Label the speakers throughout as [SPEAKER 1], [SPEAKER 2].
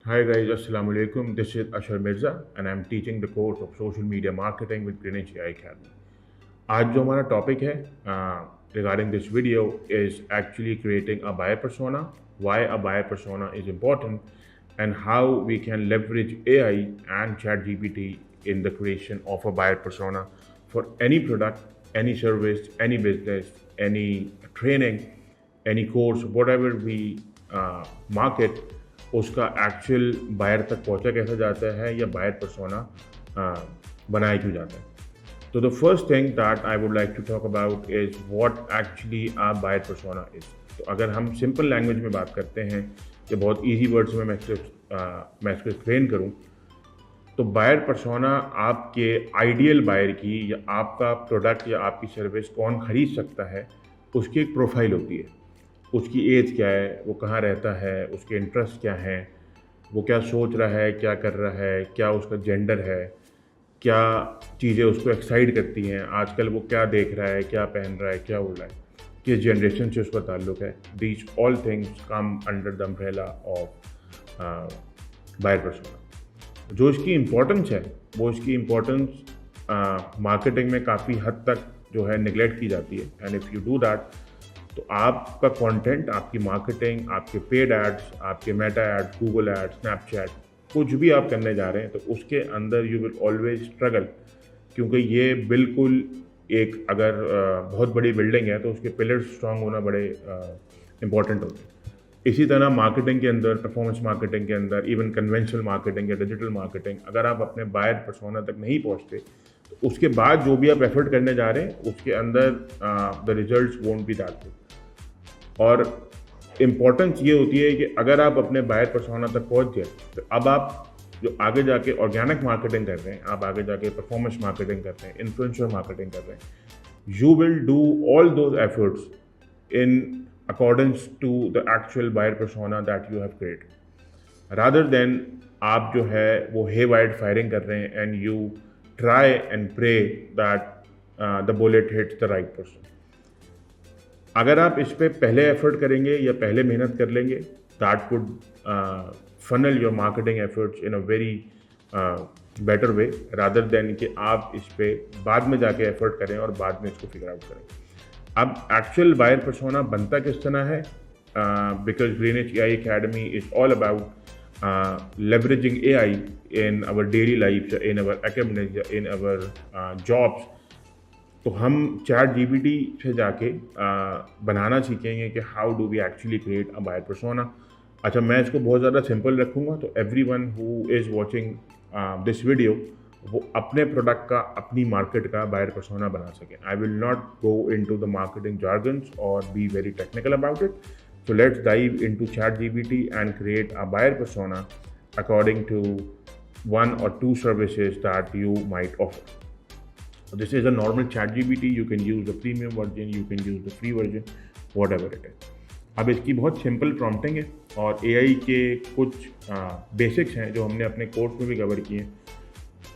[SPEAKER 1] Hi guys, Assalamu alaikum. This is Ashar Mirza and I'm teaching the course of Social Media Marketing with Greenwich AI Academy. आज जो हमारा topic है regarding this video is actually creating a buyer persona, why a buyer persona is important, and how we can leverage AI and ChatGPT in the creation of a buyer persona for any product, any service, any business, any training, any course, whatever we market, उसका actual buyer तक पहुंचा कैसे जाता है या buyer persona बनाया क्यों जाता है. तो the first thing that I would like to talk about is what actually a buyer persona is. तो अगर हम सिंपल लैंग्वेज में बात करते हैं कि बहुत इजी वर्ड्स में मैं इसको एक्सप्लेन करूं, तो बायर पर्सोना आपके आइडियल बायर की या आपका प्रोडक्ट या आपकी सर्विस कौन खरीद सकता है उसकी एक प्रोफाइल होती है. उसकी एज क्या है, वो कहाँ रहता है, उसके इंटरेस्ट क्या हैं, वो क्या सोच रहा है, क्या कर रहा है, क्या उसका जेंडर है, क्या चीज़ें उसको एक्साइट करती हैं, आजकल वो क्या देख रहा है, क्या पहन रहा है, क्या उड़ रहा है, किस जनरेशन से उसका ताल्लुक़ है. These all things come under the umbrella of buyer persona. जो इसकी इम्पोर्टेंस है वो इसकी इम्पोर्टेंस मार्केटिंग में काफ़ी हद तक जो है निगलेक्ट की जाती है. And if you do that, तो आपका कंटेंट, आपकी मार्केटिंग, आपके पेड एड्स, आपके Meta ads, Google ads, Snapchat, कुछ भी आप करने जा रहे हैं तो उसके अंदर यू विल ऑलवेज स्ट्रगल, क्योंकि ये बिल्कुल एक अगर बहुत बड़ी बिल्डिंग है तो उसके पिलर्स स्ट्रांग होना बड़े इंपॉर्टेंट होते हैं. इसी तरह मार्केटिंग के अंदर, परफॉर्मेंस मार्केटिंग के अंदर, इवन कन्वेंशनल मार्केटिंग या डिजिटल मार्केटिंग, अगर आप अपने बायर पर्सोना तक नहीं पहुँचते तो उसके बाद जो भी आप एफर्ट करने जा रहे हैं उसके अंदर the results won't be that good. और इम्पॉर्टेंस ये होती है कि अगर आप अपने बायर पर्सोना तक पहुंच गए तो अब आप जो आगे जाके ऑर्गेनिक मार्केटिंग कर रहे हैं, आप आगे जाके परफॉर्मेंस मार्केटिंग कर रहे हैं, इन्फ्लुएंसर मार्केटिंग कर रहे हैं, you will do all those efforts in accordance to the actual buyer persona that you have created, rather than आप जो है वो हे वाइड फायरिंग कर रहे हैं and you try and pray that the bullet hits the right person. अगर आप इस पर पहले एफर्ट करेंगे या पहले मेहनत कर लेंगे, that would funnel your marketing efforts in a very better way, rather than कि आप इस पर बाद में जाके एफर्ट करें और बाद में इसको फिगर आउट करें. अब एक्चुअल बायर पर्सोना बनता किस तरह है, because Greenwich AI academy is all about leveraging AI in our daily life, in our academics, in our jobs. तो हम चैट जीपीटी से जाके बनाना सीखेंगे कि how do we actually create a buyer persona. अच्छा, मैं इसको बहुत ज़्यादा सिंपल रखूँगा तो everyone who is watching this video वो अपने प्रोडक्ट का, अपनी मार्केट का बायर पर्सोना बना सकें. I will not go into the marketing jargons और be very technical about it. So let's dive into ChatGPT and create a buyer persona according to one or two services that you might offer. So this is a normal ChatGPT. You can use the premium version, you can use the free version, whatever it is. अब इसकी बहुत simple prompting है और AI के कुछ basics हैं जो हमने अपने कोर्स में भी कवर किए हैं.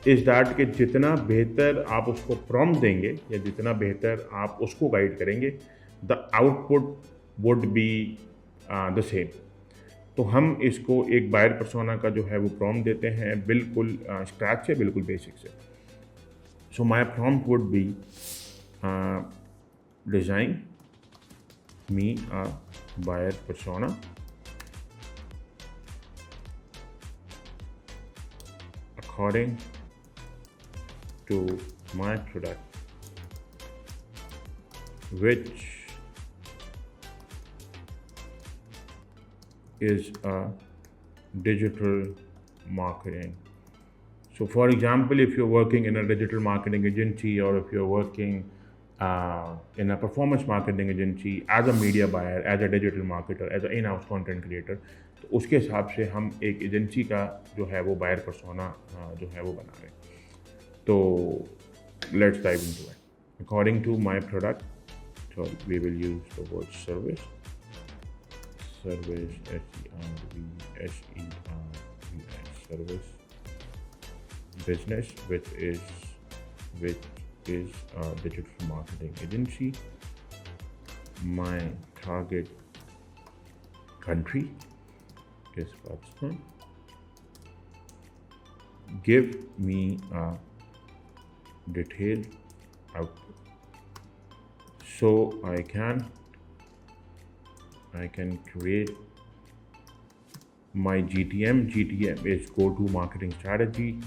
[SPEAKER 1] इस दैट कि जितना बेहतर आप उसको प्रॉम्प्ट देंगे या जितना बेहतर आप उसको गाइड करेंगे, the output would be the same. तो हम इसको एक बायर पर्सोना का जो है वो प्रॉम्प्ट देते हैं बिल्कुल स्क्रैच से, बिल्कुल बेसिक से. So my prompt would be design me a buyer persona according to my product, which is a digital marketing. So for example, if you're working in a digital marketing agency or if you're working in a performance marketing agency as a media buyer, as a digital marketer, as an in-house content creator, तो उसके हिसाब से हम एक agency का जो है वो बायर पर्सोना जो है वो बना रहे हैं. तो let's dive into it. According to my product, so we will use the word service, service, business, which is a digital marketing agency. My target country is Pakistan. give me a detailed output so I can create my GTM. GTM is go-to marketing strategy.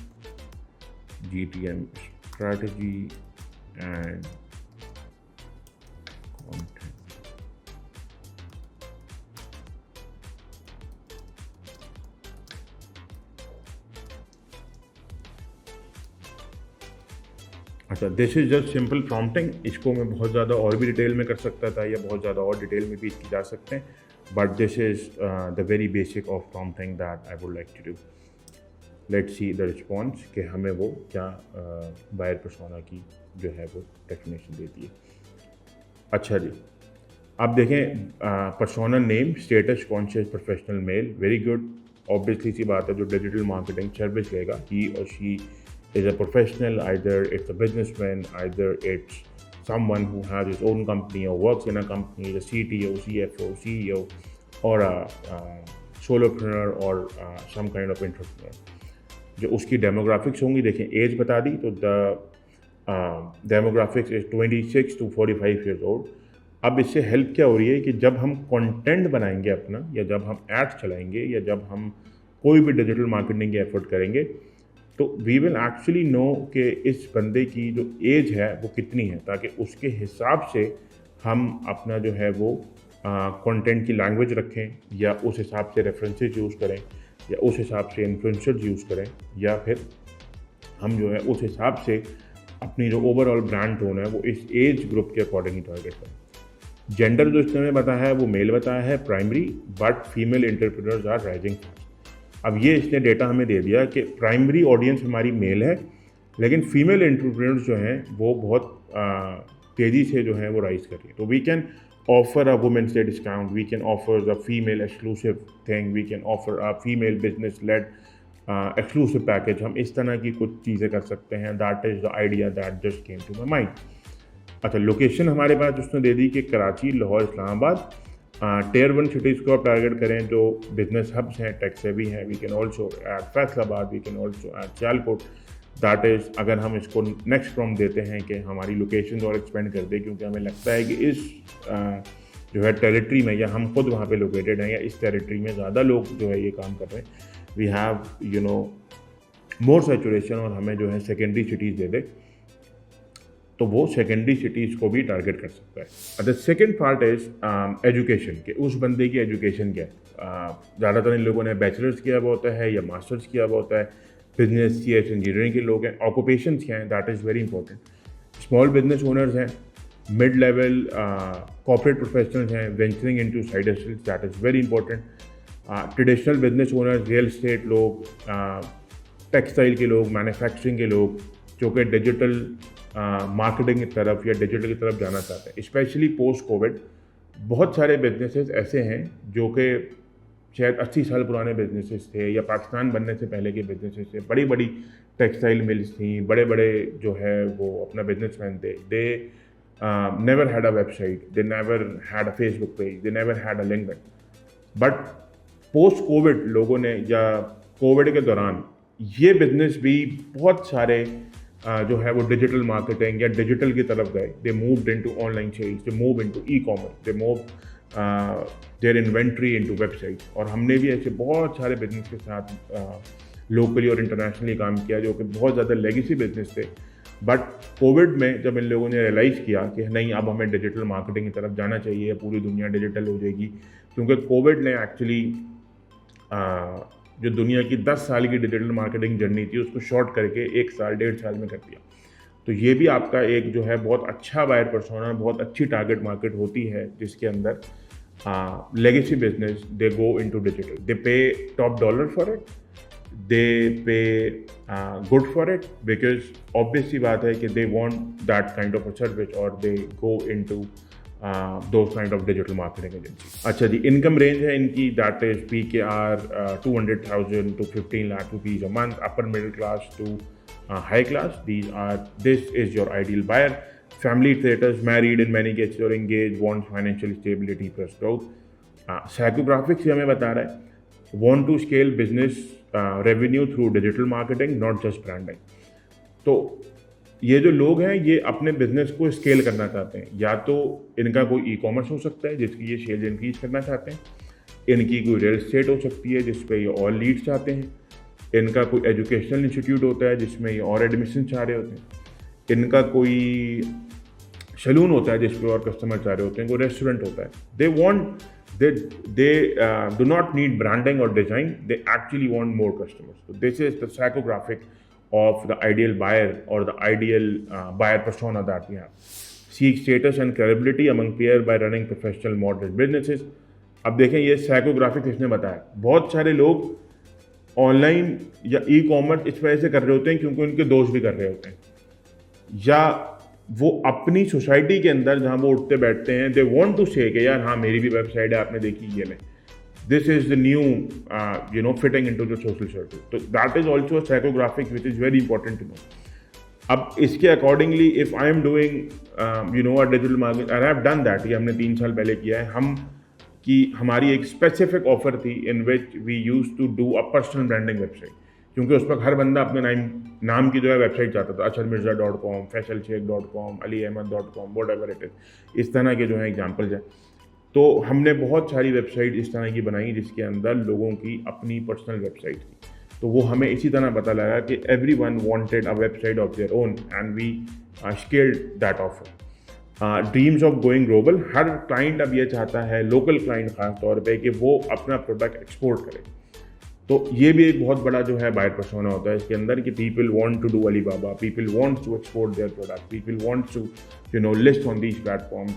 [SPEAKER 1] GTM strategy and content. अच्छा, this is just simple prompting. इसको मैं बहुत ज़्यादा और भी detail में कर सकता था या बहुत ज़्यादा और डिटेल में भी इसकी जा सकते हैं, but this is the very basic of prompting that I would like to do. Let's see the response कि हमें वो क्या बायर पर्सोना की जो है वो डेफिनेशन देती है। अच्छा जी, आप देखें persona name status conscious professional male, very good. Obviously सी बात है, जो डिजिटल मार्केटिंग सर्विस लेगा, ही और she is a professional, either it's a businessman, either it's someone who has his own company or works in a company, the CTO, CFO, CEO, or a solopreneur or some kind of entrepreneur. जो उसकी demographics होंगी, देखें as बता दी, तो the demographics is 26 to 45 years old। अब इससे help क्या हो रही है कि जब हम कंटेंट बनाएंगे अपना, या जब हम एड्स चलाएंगे, या जब हम कोई भी डिजिटल मार्केटिंग की एफर्ट करेंगे, तो वी विल एक्चुअली नो कि इस बंदे की जो एज है वो कितनी है, ताकि उसके हिसाब से हम अपना जो है वो कंटेंट की लैंग्वेज रखें, या उस हिसाब से रेफरेंसेस यूज़ करें, या उस हिसाब से इन्फ्लुएंसर्स यूज़ करें, या फिर हम जो है उस हिसाब से अपनी जो ओवरऑल ब्रांड टोन है वो इस एज ग्रुप के अकॉर्डिंग टारगेट करें। जेंडर जो इसने बताया है वो मेल बताया है primary, but female entrepreneurs are rising. अब ये इसने डेटा हमें दे दिया कि प्राइमरी ऑडियंस हमारी मेल है, लेकिन फीमेल एंटरप्रेन्योर्स जो हैं वो बहुत तेज़ी से जो है वो राइज कर रही है। तो we can offer a women's day discount, we can offer a female exclusive thing, we can offer a female business led exclusive package. हम इस तरह की कुछ चीज़ें कर सकते हैं। That is the idea that just came to my mind. अच्छा, लोकेशन हमारे पास उसने दे दी कि कराची, लाहौर, इस्लामाबाद। टियर 1 सिटीज़ को आप टारगेट करें जो बिजनेस हब्स हैं, टेक सेवी हैं। We can also add Faisalabad, we can also add Sialkot. That is, अगर हम इसको नेक्स्ट प्रॉम्प्ट देते हैं कि हमारी लोकेशन और एक्सपेंड कर दें, क्योंकि हमें लगता है कि इस जो है टेरिटरी में, या हम खुद वहाँ पे लोकेटेड हैं, या इस टेरिटरी में ज़्यादा लोग जो है ये काम कर रहे हैं, वी हैव मोर सैचुरेशन, और हमें जो है सेकेंडरी सिटीज़ दे दे, तो वो सेकेंडरी सिटीज़ को भी टारगेट कर सकता है। The second part is education, के उस बंदे की एजुकेशन क्या है। ज़्यादातर इन लोगों ने बैचलर्स किया हुआ होता है या मास्टर्स किया हुआ होता है, बिजनेस, CS, इंजीनियरिंग के लोग हैं। ऑक्यूपेशंस क्या हैं, that is very important. Small business owners हैं, मिड लेवल कॉर्पोरेट प्रोफेशनल्स हैं, venturing into side hustles, that is very important. Traditional business owners, real estate लोग, टेक्सटाइल के लोग, मैन्युफैक्चरिंग के लोग, जो कि डिजिटल मार्केटिंग की तरफ या डिजिटल की तरफ जाना चाहते हैं। स्पेशली पोस्ट कोविड बहुत सारे बिजनेसेस ऐसे हैं जो कि शायद 80 साल पुराने बिजनेसेस थे, या पाकिस्तान बनने से पहले के बिजनेसेस थे। बड़ी बड़ी टेक्सटाइल मिल्स थी, बड़े बड़े जो है वो अपना बिजनेसमैन थे। They never had a website, they never had a Facebook page, they never had a LinkedIn. But post Covid लोगों ने, या कोविड के दौरान, ये बिजनेस भी बहुत सारे जो है वो डिजिटल मार्केटिंग या डिजिटल की तरफ गए। They moved into online sales, they move into e-commerce, they move their inventory into website. और हमने भी ऐसे बहुत सारे बिजनेस के साथ लोकली और इंटरनेशनली काम किया जो कि बहुत ज़्यादा लेगेसी बिजनेस थे। बट कोविड में जब इन लोगों ने रियलाइज़ किया कि नहीं, अब हमें डिजिटल मार्केटिंग की तरफ जाना चाहिए, पूरी दुनिया डिजिटल हो जाएगी, क्योंकि कोविड ने एक्चुअली जो दुनिया की 10 साल की डिजिटल मार्केटिंग जर्नी थी उसको शॉर्ट करके 1 साल, 1.5 साल में कर दिया। तो ये भी आपका एक जो है बहुत अच्छा बायर पर्सोना, बहुत अच्छी टारगेट मार्केट होती है, जिसके अंदर legacy business they go into digital, they pay top dollar for it, they pay good for it, because obvious सी बात है कि they want that kind of a service, और they go into those kind of digital marketing agency. अच्छा जी, income range है इनकी, that is PKR 200,000 to 15 lakh rupees a month, upper middle class to high class. This is your ideal buyer. Family status, married in many cases or engaged, wants financial stability plus growth. Psychographics से हमें बता रहा है want to scale business revenue through digital marketing, not just branding. तो ये जो लोग हैं ये अपने बिजनेस को स्केल करना चाहते हैं, या तो इनका कोई ई कॉमर्स हो सकता है जिसकी ये सेल्स इंक्रीज करना चाहते हैं, इनकी कोई रियल एस्टेट हो सकती है जिस पे ये और लीड्स चाहते हैं, इनका कोई एजुकेशनल इंस्टीट्यूट होता है जिसमें ये और एडमिशन चाह रहे होते हैं, इनका कोई सैलून होता है जिस पे और कस्टमर चाह रहे होते हैं, कोई रेस्टोरेंट होता है. They do not need branding or design, they actually want more customers. So this is the psychographic of the ideal buyer or the ideal buyer persona that we have. Seek status and credibility among peers by running professional modern businesses. अब देखें ये psychographic किसने बताया. बहुत सारे लोग online या e commerce इस वजह से कर रहे होते हैं क्योंकि उनके दोस्त भी कर रहे होते हैं, या वो अपनी सोसाइटी के अंदर जहाँ वो उठते बैठते हैं, दे वांट टू से कि यार हाँ मेरी भी वेबसाइट है, आपने देखी ये में, this is the new fitting into the social circle. तो that is also a psychographic which is very important to know. अब इसके accordingly if I am doing a digital marketing, I have done that, ये हमने 3 साल पहले किया है. हमारी एक स्पेसिफिक ऑफर थी in which we use to do a personal branding website, क्योंकि उस पर हर बंदा अपने नाम की जो है वेबसाइट चाहता था. asharmirza.com, faisalsheikh.com, aliahmad.com, whatever it is, इस तरह के जो है एग्जाम्पल्स हैं. तो हमने बहुत सारी वेबसाइट इस तरह की बनाई जिसके अंदर लोगों की अपनी पर्सनल वेबसाइट थी. तो वो हमें इसी तरह पता लगा कि everyone wanted a website of their own and we scaled that offer. Dreams of going global, her client अब ये चाहता है, लोकल क्लाइंट खास तौर पे, कि वो अपना प्रोडक्ट एक्सपोर्ट करे. तो ये भी एक बहुत बड़ा जो है बायर पर्सोना होता है इसके अंदर कि people want to do Alibaba, people want to export their product, people want to list on these platforms.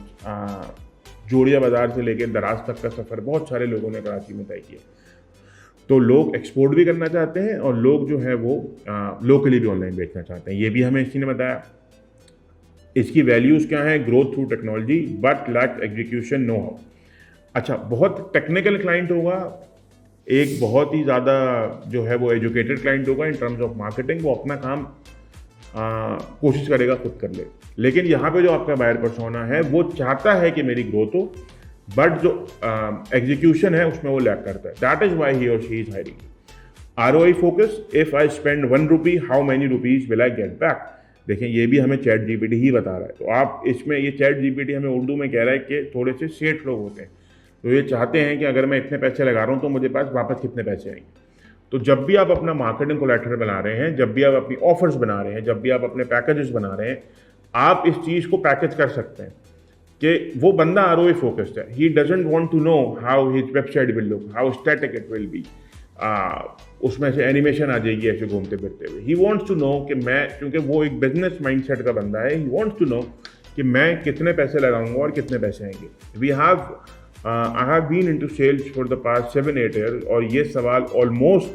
[SPEAKER 1] Jodia Bazaar से लेकर दराज तक का सफ़र बहुत सारे लोगों ने कराची में तय किया. तो लोग एक्सपोर्ट भी करना चाहते हैं और लोग जो है वो लोकली भी ऑनलाइन बेचना चाहते हैं. ये भी हमें इसी ने बताया. इसकी वैल्यूज़ क्या हैं? Growth through technology but lack execution know how. अच्छा, बहुत टेक्निकल क्लाइंट होगा, एक बहुत ही ज़्यादा जो है वो एजुकेटेड क्लाइंट होगा इन टर्म्स ऑफ मार्केटिंग, वो अपना काम कोशिश करेगा खुद कर ले. लेकिन यहाँ पे जो आपका बायर पर्सोना है वो चाहता है कि मेरी ग्रोथ हो, बट जो एग्जीक्यूशन है उसमें वो लैक करता है. दैट इज़ वाई ही और she is hiring. ROI focus, if I spend 1 rupee how many rupees will I get back. देखें ये भी हमें चैट जीपीटी ही बता रहा है. तो आप इसमें, ये चैट जीपीटी हमें उर्दू में कह रहा है कि थोड़े से सेठ लोग होते हैं, तो ये चाहते हैं कि अगर मैं इतने पैसे लगा रहा हूँ तो मुझे पास वापस कितने पैसे आएंगे. तो जब भी आप अपना मार्केटिंग कोलैटरल बना रहे हैं, जब भी आप अपनी ऑफर्स बना रहे हैं, जब भी आप अपने पैकेजेस बना रहे हैं, आप इस चीज़ को पैकेज कर सकते हैं कि वो बंदा ROI फोकस्ड है. He doesn't want to know how his website will look, how static it will be, उसमें से एनिमेशन आ जाएगी ऐसे घूमते फिरते हुए. ही वांट्स टू नो कि मैं, क्योंकि वो एक बिजनेस माइंडसेट का बंदा है, ही वांट्स टू नो कि मैं कितने पैसे लगाऊंगा और कितने पैसे आएंगे. I have been into sales for the past 7-8 years और ये सवाल ऑलमोस्ट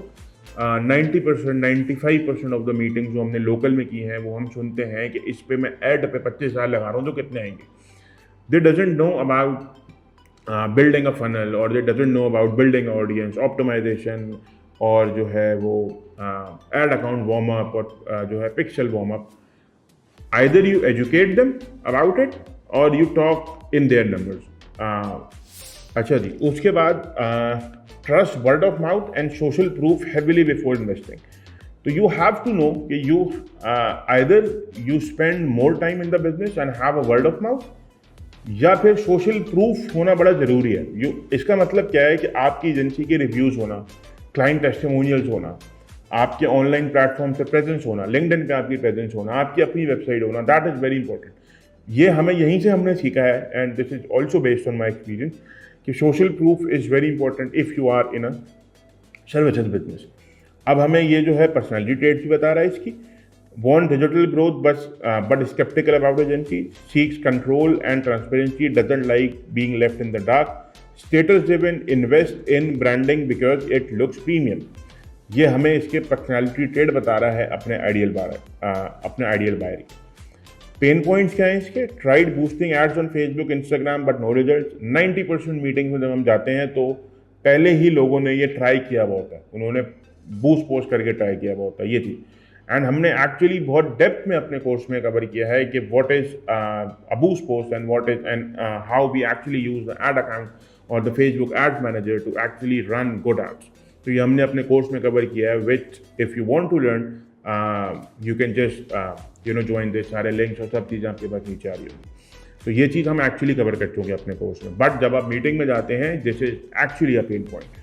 [SPEAKER 1] 90%, 95% ऑफ द मीटिंग्स जो हमने लोकल में की हैं वो हम सुनते हैं कि इस पे मैं ऐड पे 25,000 लगा रहा हूँ तो कितने आएंगे. They doesn't know about building a funnel, और they doesn't know about building audience optimisation, और जो है वो एड अकाउंट वार्म अप और जो है pixel warm up. Either you educate them about it और you talk in their numbers. अच्छा जी, उसके बाद trust word of mouth and social proof heavily before investing. तो यू हैव टू नो कि you either you spend more time in the business and have a word of mouth, या फिर social proof होना बड़ा ज़रूरी है. इसका मतलब क्या है कि आपकी एजेंसी के रिव्यूज़ होना, क्लाइंट टेस्टिमोनियल्स होना, आपके ऑनलाइन प्लेटफॉर्म पे प्रेजेंस होना, लिंक्डइन पे आपकी प्रेजेंस होना, आपकी अपनी वेबसाइट होना, दैट इज़ वेरी इंपॉर्टेंट. ये हमें यहीं से हमने सीखा है and this is also based on my experience कि social proof is very important if you are in a services business. अब हमें ये जो है पर्सनैलिटी ट्रेड्स भी बता रहा है इसकी. Want digital growth but skeptical about agency, seeks control and transparency, doesn't like being left in the dark, status driven, invest in branding because it looks premium. ये हमें इसके पर्सनालिटी ट्रेड बता रहा है अपने आइडियल बायर. पेन पॉइंट्स क्या हैं इसके? Tried boosting ads on Facebook Instagram but no result. 90% meetings में जब हम जाते हैं तो पहले ही लोगों ने ये ट्राई किया हुआ होता है, उन्होंने बूस्ट पोस्ट करके ट्राई किया हुआ होता है ये चीज़. एंड हमने एक्चुअली बहुत डेप्थ में अपने कोर्स में कवर किया है कि what is a boost post and what is and how we actually use the ad account और the Facebook ads manager to actually run good ads. तो ये हमने अपने कोर्स में कवर किया है, which if you want to learn you can just join this. सारे links और सब चीज़ें आपके पास नीचे आ रही होंगी। तो ये चीज़ हम एक्चुअली कवर कर चुके हैं अपने कोर्स में। बट जब आप मीटिंग में जाते हैं, this is actually a pain point.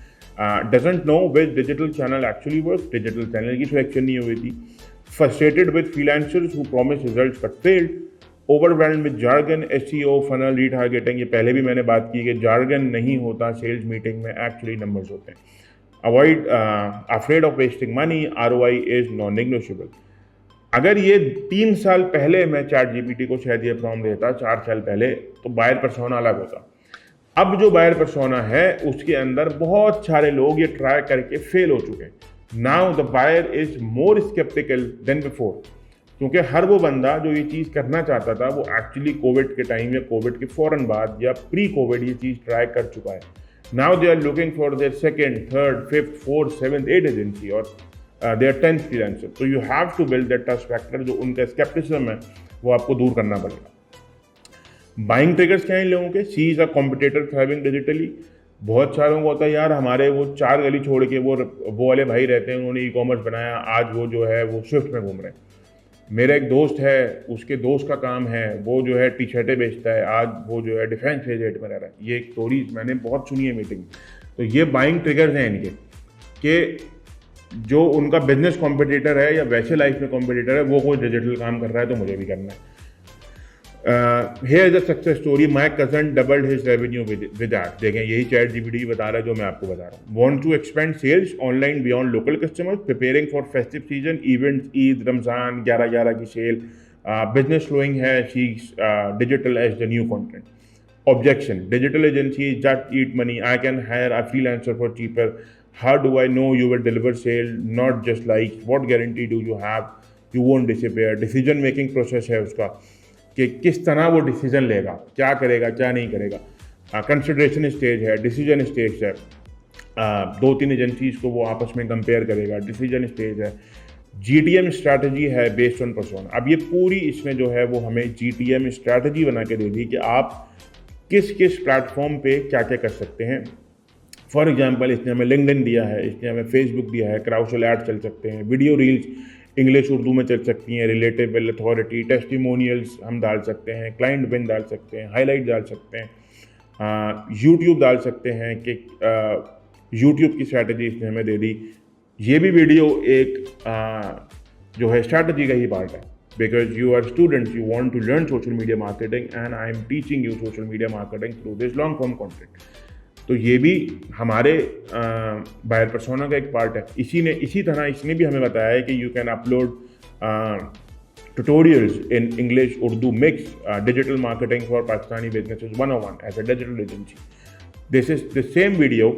[SPEAKER 1] Doesn't know which digital channel actually work. Digital channel की सिलेक्शन नहीं हुई थी। Frustrated with freelancers who promise results but failed. Overwhelmed with jargon, SEO, funnel, retargeting. ये पहले भी मैंने बात की कि जार्गन नहीं होता सेल्स मीटिंग में, एक्चुअली नंबर्स होते हैं। Avoid afraid of wasting money, ROI is non negotiable. अगर ये 3 साल पहले मैं चैट जीपीटी को शायद ये फॉर्म देता, 4 साल पहले, तो बायर पर्सोना अलग होता। अब जो बायर पर्सोना है उसके अंदर बहुत सारे लोग ये ट्राई करके फेल हो चुके हैं। Now the buyer is more sceptical than before, क्योंकि हर वो बंदा जो ये चीज़ करना चाहता था वो एक्चुअली कोविड के टाइम या कोविड के फ़ौरन बाद या प्री कोविड ये चीज़ ट्राई कर चुका है। Now they are looking for their second, third, fifth, fourth, seventh, eight agency और देयर 10th फ्रीलांसर। तो you have to build that trust factor. जो उनका स्केप्टिसिज्म है वो आपको दूर करना पड़ेगा। बाइंग ट्रिगर्स क्या है इन लोगों के? See is a competitor thriving digitally. बहुत सारों को होता है यार हमारे वो 4 गली छोड़ के वो वाले भाई रहते हैं, उन्होंने ई कॉमर्स बनाया, आज वो जो है वो स्विफ्ट में घूम रहे हैं। मेरा एक दोस्त है, उसके दोस्त का काम है, वो जो है टी शर्टें बेचता है, आज वो जो है डिफेंस एजेंट में रह रहा है। ये एक स्टोरीज मैंने बहुत सुनी है मीटिंग में। तो ये बाइंग ट्रिगर्स हैं इनके, कि जो उनका बिजनेस कॉम्पिटिटर है या वैसे लाइफ में कॉम्पिटिटर है, वो कोई डिजिटल काम कर रहा है तो मुझे भी करना है। Here is a success story, my cousin doubled his revenue with that. देखें, यही चैट जीपीटी बता रहा है जो मैं आपको बता रहा हूँ। Want to expand sales online beyond local customers, preparing for festive season, events, Eid, Ramzan, 11/11 की सेल, बिजनेस फ्लोइंग है, she digital as the new content. Objection: digital agencies just eat money. I can hire a freelancer for cheaper. How do I know you will deliver sale, not just likes? What guarantee do you have you won't disappear? Decision making process है उसका कि किस तरह वो decision लेगा, क्या करेगा, क्या नहीं करेगा। कंसिडरेशन स्टेज है, डिसीजन स्टेज है। 2-3 एजेंसीज को वो आपस में कंपेयर करेगा, डिसीजन स्टेज है। GTM स्ट्रैटेजी है बेस्ड ऑन पर्सोना। अब ये पूरी इसमें जो है वो हमें GTM स्ट्रैटेजी बना के दे दी कि आप किस किस प्लेटफॉर्म पे क्या क्या कर सकते हैं। फॉर एग्जांपल, इसने हमें लिंक्डइन दिया है, इसने हमें फेसबुक दिया है, क्राउडसोल ऐड चल सकते हैं, वीडियो रील्स इंग्लिश उर्दू में चल सकती हैं, रिलेटेबल, अथॉरिटी, टेस्टिमोनियल्स हम डाल सकते हैं, क्लाइंट विन डाल सकते हैं, हाईलाइट डाल सकते हैं, यूट्यूब डाल सकते हैं कि यूट्यूब की स्ट्रैटेजी इसने हमें दे दी। ये भी वीडियो एक जो है स्ट्रैटेजी का ही पार्ट है, because you are students, you want to learn social media marketing and I am teaching you social media marketing through this long form content। तो ये भी हमारे बायर पर्सोना का एक पार्ट है। इसी तरह इसने भी हमें बताया है कि you can upload tutorials in English Urdu mix, digital marketing for Pakistani businesses 101 as a digital agency. This is the same video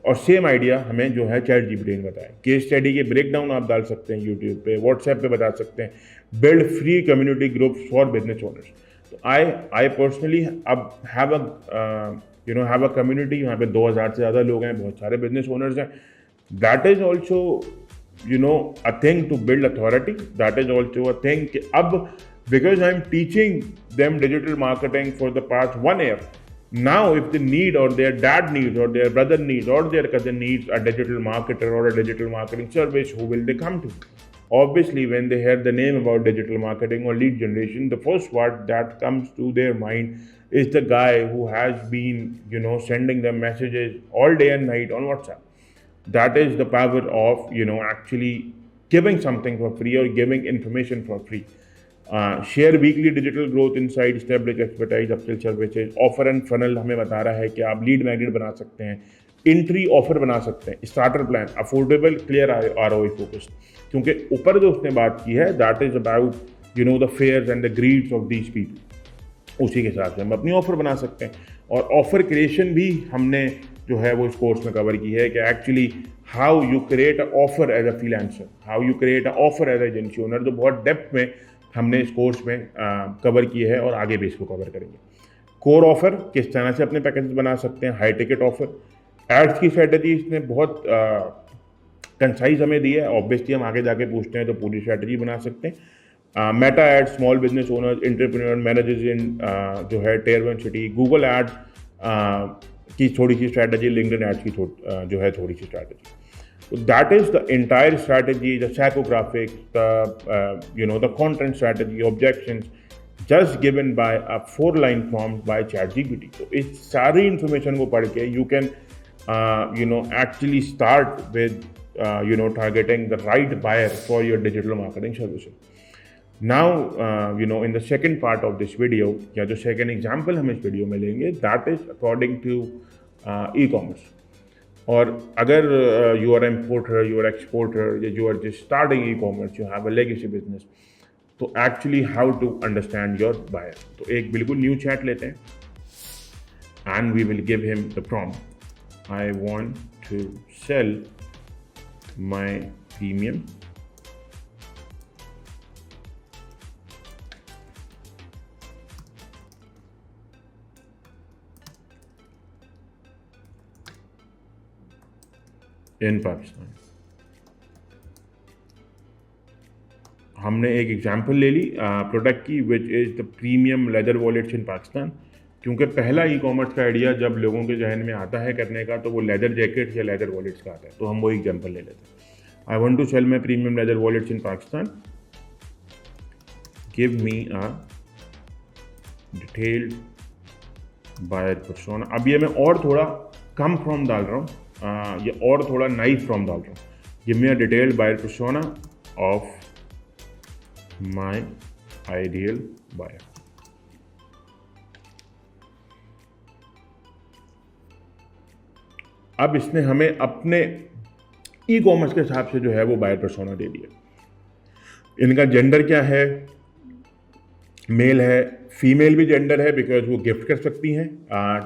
[SPEAKER 1] और सेम आइडिया हमें जो है चैट जीपीटी ने बताया। केस स्टडी के ब्रेकडाउन आप डाल सकते हैं यूट्यूब पे, व्हाट्सएप पे बता सकते हैं। Build free community groups for business owners. तो आई पर्सनली अब हैव अ कम्युनिटी, यहाँ पे 2000 से ज़्यादा लोग हैं, बहुत सारे बिजनेस ओनर्स हैं। That is also a thing to build authority. That is also a thing कि अब because I am teaching them digital marketing for the past 1 year, now if they need or their dad needs or their brother needs or their cousin needs a digital marketer or a digital marketing service, who will they come to? Obviously when they hear the name about digital marketing or lead generation, the first word that comes to their mind is the guy who has been sending them messages all day and night on WhatsApp. That is the power of actually giving something for free or giving information for free. Share weekly digital growth inside, establish expertise, upsell services. Offer and funnel हमें बता रहा है कि आप lead magnet बना सकते हैं, entry offer बना सकते हैं, starter plan, affordable, clear ROI focused. क्योंकि ऊपर जो उसने बात की है that is about the fears and the greeds of these people. उसी के हिसाब से हम अपनी ऑफर बना सकते हैं। और ऑफर क्रिएशन भी हमने जो है वो इस कोर्स में कवर की है कि actually how you create a offer as a freelancer, how you create a offer as agency owner, जो बहुत डेप्थ में हमने इस कोर्स में कवर किए है और आगे भी इसको कवर करेंगे। कोर ऑफर किस तरह से अपने पैकेजेस बना सकते हैं, हाई टिकट ऑफर, एड्स की स्ट्रैटेजी इसने बहुत कंसाइज हमें दी है। ऑब्वियसली हम आगे जाके पूछते हैं तो पूरी स्ट्रैटेजी बना सकते हैं। Meta ads, small business owners, entrepreneur, managers in जो है Tier 1 सिटी, गूगल एड्स, की थोड़ी सी स्ट्रैटेजी, लिंक्डइन एड्स की जो है थोड़ी सी strategy. So that is the entire strategy, the psychographics, the content strategy, objections, just given by a 4-line prompt by ChatGPT. So इस सारी information को पढ़ के you can actually start with targeting the right buyer for your digital marketing services. Now in the second part of this video, या जो second example हम इस video में लेंगे, that is according to e-commerce. और अगर you are importer, you are exporter, या you are just starting e commerce, you have a legacy business, तो actually how to understand your buyer. तो एक बिल्कुल न्यू चैट लेते हैं and we will give him the prompt, I want to sell my premium in Pakistan. हमने एक example ले ली प्रोडक्ट की, which is the premium leather wallets in Pakistan. क्योंकि पहला ई कॉमर्स का आइडिया जब लोगों के जहन में आता है करने का, तो वो लेदर जैकेट्स या लेदर वॉलेट्स का आता है. तो हम वो एग्जांपल ले लेते हैं. I want to sell my premium leather wallets in Pakistan, give me a detailed buyer persona. अब ये मैं और थोड़ा कम फ्रॉम डाल रहा हूँ, ये और थोड़ा नाइस फ्रॉम डाल रहा हूँ. Give me a detailed buyer persona of my ideal buyer. अब इसने हमें अपने ई कॉमर्स के हिसाब से जो है वो बायर पर्सोना दे दिया. इनका जेंडर क्या है, मेल है, फीमेल भी जेंडर है, बिकॉज वो गिफ्ट कर सकती हैं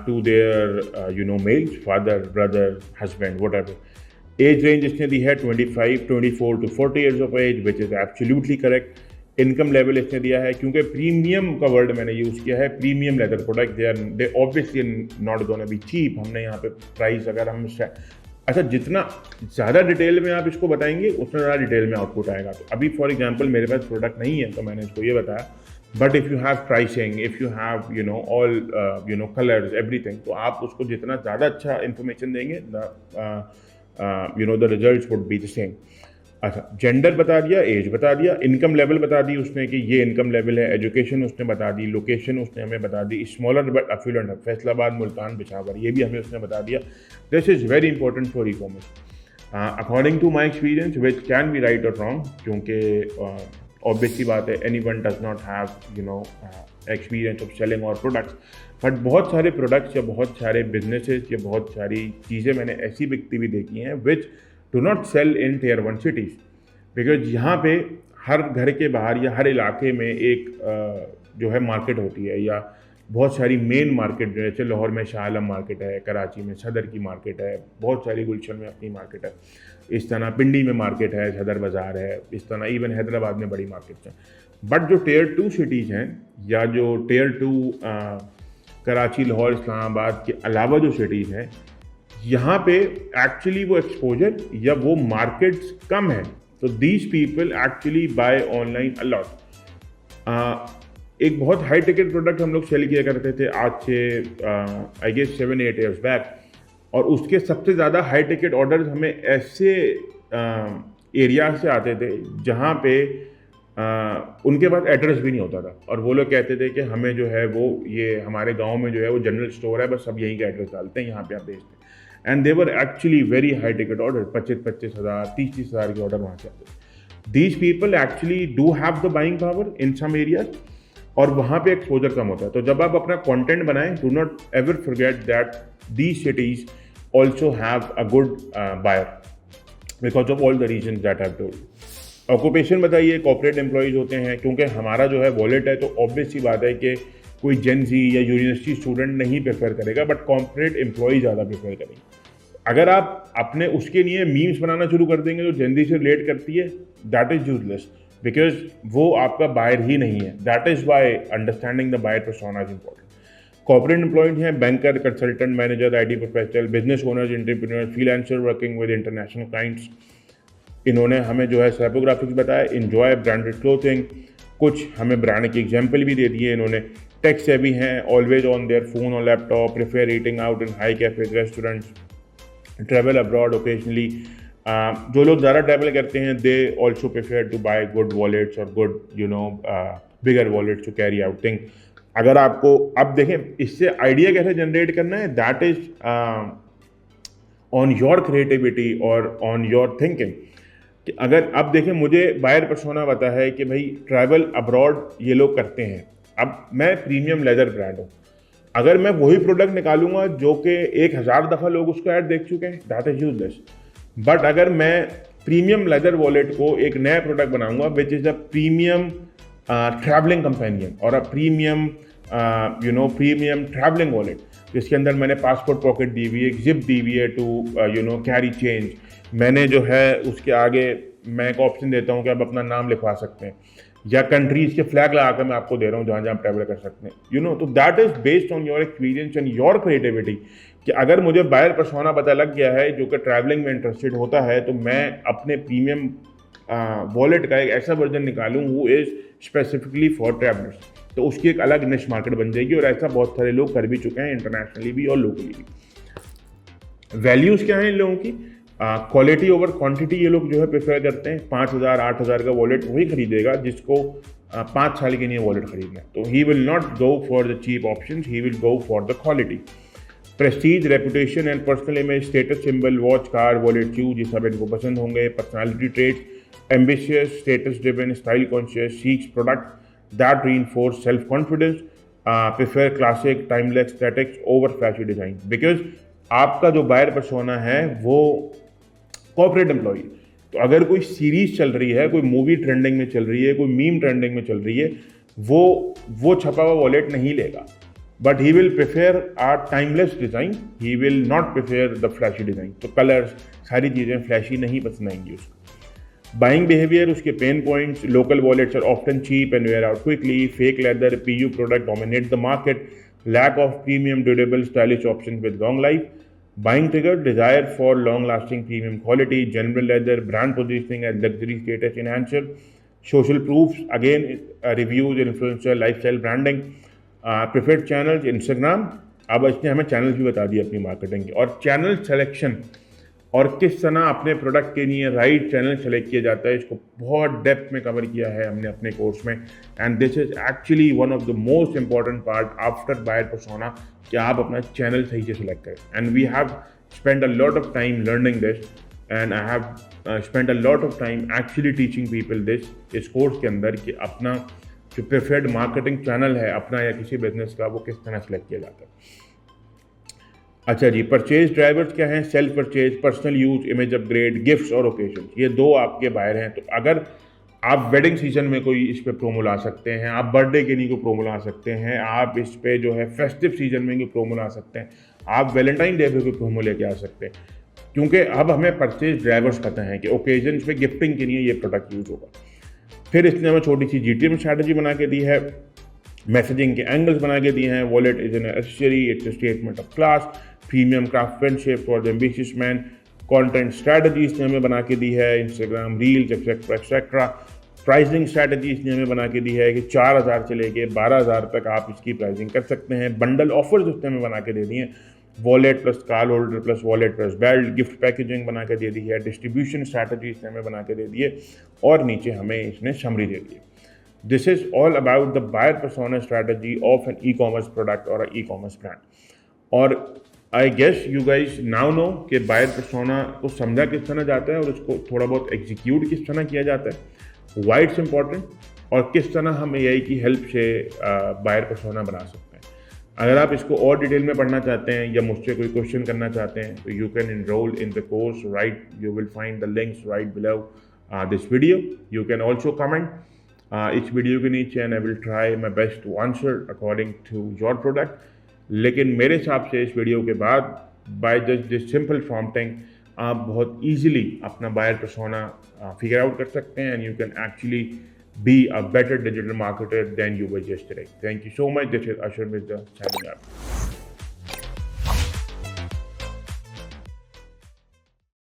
[SPEAKER 1] to their males, father, brother, husband, whatever. Age range इसने दी है 24 to 40 years of age, which is absolutely correct. Income level इसने दिया है, क्योंकि प्रीमियम का वर्ड मैंने यूज़ किया है, premium leather product, they obviously not gonna be cheap. हमने यहाँ पे प्राइस अगर हम अच्छा जितना ज़्यादा डिटेल में आप इसको बताएंगे उतना ज़्यादा डिटेल में आउटपुट आएगा. तो अभी फॉर एग्जांपल मेरे पास प्रोडक्ट नहीं है, तो मैंने इसको ये बताया. But if you have pricing, if you have all colours, everything, तो आप उसको जितना ज़्यादा अच्छा इन्फॉर्मेशन देंगे, the results would be the same. अच्छा, जेंडर बता दिया, एज बता दिया, इनकम लेवल बता दी उसने कि ये इनकम लेवल है, एजुकेशन उसने बता दी, लोकेशन उसने हमें बता दी, स्मॉलर बट अफ्लुएंट है, फैसलाबाद, मुल्तान, पेशावर, ये भी हमें उसने बता दिया. This is very important for e-commerce according to my experience, which can be right और रॉन्ग, क्योंकि ऑब्वियसली बात है, anyone does not have experience of selling और प्रोडक्ट्स. बट बहुत सारे प्रोडक्ट्स या बहुत सारे बिजनेसेस या बहुत सारी चीज़ें मैंने ऐसी बिकती भी देखी हैं which do not sell in Tier 1 cities, because यहाँ पे हर घर के बाहर या हर इलाके में एक जो है मार्केट होती है, या बहुत सारी मेन मार्केट, जैसे लाहौर में शाह आलम मार्केट है, कराची में सदर की मार्केट है, बहुत सारी गुलशन में अपनी मार्केट है, इस तरह पिंडी में मार्केट है, सदर बाज़ार है, इस तरह इवन हैदराबाद में बड़ी मार्केट्स हैं. बट जो Tier 2 सिटीज़ हैं, या जो Tier 2 कराची, लाहौर, इस्लामाबाद के अलावा जो सिटीज़ हैं, यहाँ पे एक्चुअली वो एक्सपोजर या वो मार्केट्स कम है. तो these people actually buy online a lot. एक बहुत हाई टिकट प्रोडक्ट हम लोग सेल किया करते थे आज से आई गेस 7-8 ईयर्स बैक, और उसके सबसे ज़्यादा हाई टिकट ऑर्डर्स हमें ऐसे एरिया से आते थे जहाँ पे उनके पास एड्रेस भी नहीं होता था, और वो लोग कहते थे कि हमें जो है वो ये हमारे गांव में जो है वो जनरल स्टोर है, बस सब यहीं का एड्रेस डालते हैं, यहाँ पे आप भेजते हैं. And they were actually very high ticket order, 25 हज़ार, 30 हज़ार के ऑर्डर वहाँ से आते हैं. These people actually do have the buying power in some areas, और वहाँ पे एक्सपोजर कम होता है. तो जब आप अपना कंटेंट बनाएं, do not ever forget that these cities also have a good buyer because of all the reason that have told. Occupation बताइए, कॉर्पोरेट एम्प्लॉयज़ होते हैं, क्योंकि हमारा जो है वॉलेट है, तो ऑब्वियस सी बात है कि कोई जेन ज़ी या यूनिवर्सिटी स्टूडेंट नहीं प्रेफर करेगा, बट कॉर्पोरेट एम्प्लॉय ज़्यादा प्रेफर करेंगे. अगर आप अपने उसके लिए मीम्स बनाना शुरू कर देंगे जो जेन ज़ी से रिलेट करती है, दैट इज़ यूजलेस, बिकॉज वो आपका बायर ही नहीं है. That is why understanding the buyer persona is important. Corporate employed हैं, banker, consultant, manager, IT professional, business owners, entrepreneur, freelancer working with international clients. इन्होंने हमें जो है टाइपोग्राफिक्स बताया, इन्जॉय ब्रांडेड क्लोथिंग, कुछ हमें ब्रांड की एग्जाम्पल भी दे दिए इन्होंने. टेक सेवी हैं, ऑलवेज ऑन देयर फोन और laptop, prefer eating out in high cafes restaurants, travel abroad occasionally. जो लोग ज़्यादा ट्रैवल करते हैं they also prefer to buy good wallets और good bigger wallets to carry out thing. अगर आपको अब देखें इससे आइडिया कैसे जनरेट करना है, that is on your creativity और ऑन योर थिंकिंग। कि अगर अब देखें मुझे बायर पर्सोना पता है कि भाई ट्रैवल अब्रॉड ये लोग करते हैं, अब मैं प्रीमियम लेदर ब्रांड हूँ, अगर मैं वही प्रोडक्ट निकालूंगा जो कि 1000 दफ़ा लोग उसका ऐड देख चुके हैं, दैट इज यूजलेस। बट अगर मैं प्रीमियम लेदर वॉलेट को एक नया प्रोडक्ट बनाऊंगा which is a premium travelling companion और a premium premium travelling wallet, जिसके अंदर मैंने पासपोर्ट पॉकेट दी हुई है, एक जिप दी हुई है टू कैरी चेंज, मैंने जो है उसके आगे मैं एक ऑप्शन देता हूँ कि आप अपना नाम लिखवा सकते हैं, या कंट्रीज के फ्लैग लगा कर मैं आपको दे रहा हूँ जहाँ जहाँ आप ट्रैवल कर सकते हैं, तो that is based on your experience and your creativity. कि अगर मुझे बायर पर्सोना पता लग गया है जो कि ट्रैवलिंग में इंटरेस्टेड होता है, तो मैं अपने प्रीमियम वॉलेट का एक ऐसा वर्जन निकालूँ वो इज स्पेसिफिकली फॉर ट्रैवलर्स, तो उसकी एक अलग निश मार्केट बन जाएगी। और ऐसा बहुत सारे लोग कर भी चुके हैं, इंटरनेशनली भी और लोकली भी। वैल्यूज़ क्या हैं इन लोगों की? क्वालिटी ओवर क्वांटिटी ये लोग जो है प्रेफर करते हैं। 5000 8000 का वॉलेट वही खरीदेगा जिसको 5 साल के लिए वॉलेट खरीदना है, तो he will not go for the cheap options, he will go for the quality. Prestige, reputation and personal image, status symbol, watch, car, wallet, shoes, ये सब इनको पसंद होंगे। Personality traits, ambitious, status driven, style conscious, seeks product that reinforce self confidence, prefer classic timeless aesthetics over flashy design. Because आपका जो buyer persona है वो corporate employee, तो अगर कोई सीरीज चल रही है, कोई मूवी ट्रेंडिंग में चल रही है, कोई मीम ट्रेंडिंग में चल रही है, वो छपा हुआ वॉलेट नहीं लेगा, but he will prefer a timeless design, he will not prefer the flashy design. तो कलर्स सारी चीज़ें फ्लैशी नहीं पसंद आएंगी उसको। बाइंग बिहेवियर, उसके pain points, local wallets are often cheap and wear out quickly, fake leather, PU product dominate the market, lack of premium durable stylish options with long life. Buying trigger, desire for long lasting premium quality, general leather, brand positioning as luxury status enhancer. Social proofs, again reviews, influencer, lifestyle branding. Preferred channels, Instagram. अब इसने हमें channels भी बता दिए अपनी marketing के, और channel selection और किस तरह अपने प्रोडक्ट के लिए राइट चैनल सेलेक्ट किया जाता है, इसको बहुत डेप्थ में कवर किया है हमने अपने कोर्स में। And this is actually one of the most important part after buyer persona, कि आप अपना चैनल सही से सिलेक्ट करें। And we have spend a lot of time learning this, and I have spend a lot of time actually teaching people this इस course के अंदर, कि अपना जो प्रेफर्ड मार्केटिंग चैनल है अपना या किसी बिजनेस का, वो किस तरह सेलेक्ट किया जाता है। अच्छा जी, परचेज ड्राइवर्स क्या हैं? Self purchase, personal use, image upgrade, gifts और ओकेजन, ये दो आपके बायर हैं। तो अगर आप वेडिंग सीजन में कोई इस पे प्रोमो ला सकते हैं, आप बर्थडे के लिए कोई प्रोमो ला सकते हैं, आप इस पे जो है फेस्टिव सीजन में कोई प्रोमो ला सकते हैं, आप वैलेंटाइन डे पे कोई प्रोमो लेके आ सकते हैं, क्योंकि अब हमें परचेज ड्राइवर्स पता हैं कि ओकेजन पे गिफ्टिंग के लिए ये प्रोडक्ट यूज होगा। फिर इसने हमें छोटी सी GTM स्ट्रैटेजी बना के दी है, मैसेजिंग के एंगल्स बना के दिए हैं। Wallet is an accessory, it's a statement of class, premium craftsmanship for the ambitious man. Content strategies ने हमें बना के दी है, Instagram reels etcetera etcetera. Pricing strategies ने हमें बना के दी है कि 4000 से लेके 12000 तक आप इसकी प्राइसिंग कर सकते हैं। बंडल ऑफर्स उसने हमें बना के दे दिए हैं, wallet plus card holder plus wallet plus belt, gift packaging बना के दे दी है। डिस्ट्रीब्यूशन स्ट्रैटेजी इसने हमें बना के दे दी है, और नीचे हमें इसने समरी दे दी है। This is all about the buyer persona strategy of an e-commerce product और ई-कॉमर्स ब्रांड। और I guess you guys now know कि बायर पर्सोना को समझा किस तरह जाता है और उसको थोड़ा बहुत एग्जीक्यूट किस तरह किया जाता है, वाई इट्स इंपॉर्टेंट, और किस तरह हम AI की हेल्प से बायर पर्सोना बना सकते हैं। अगर आप इसको और डिटेल में पढ़ना चाहते हैं या मुझसे कोई क्वेश्चन करना चाहते हैं, तो you can enrol in the course, right, you will find the links right below this video. You can also comment इस वीडियो के नीचे, and I will try my best to answer according to your product. लेकिन मेरे हिसाब से इस video के बाद by just this simple prompting आप बहुत ईजिली अपना बायर पर्सोना फिगर आउट कर सकते हैं, and you can actually be a better digital marketer than you were yesterday. Thank you so much. This is Ashar Mirza signing up.